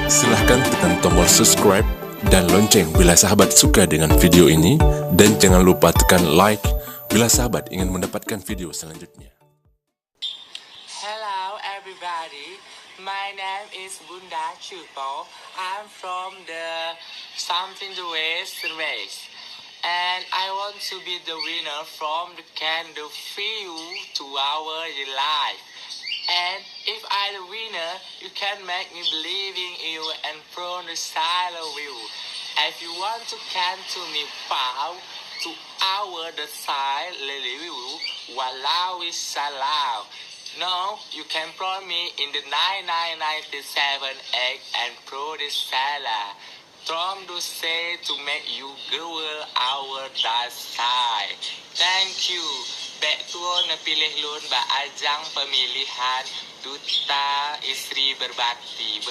Silahkan tekan tombol subscribe dan lonceng bila sahabat suka dengan video ini, dan jangan lupa tekan like bila sahabat ingin mendapatkan video selanjutnya. Hello everybody, my name is BUNDA Chupo. I'm from the something the West race, and I want to be the winner from the candle view to our life. And if I'm the winner, you can make me believe in you and from the side of you. If you want to come to me, bow to our the side, you, walau salam. No, you can prone me in the 9997 egg and pro the salad. From to say to make you girl our that side. Thank you. Back to napilih lun ba ajang pemilihan duta istri berbakti.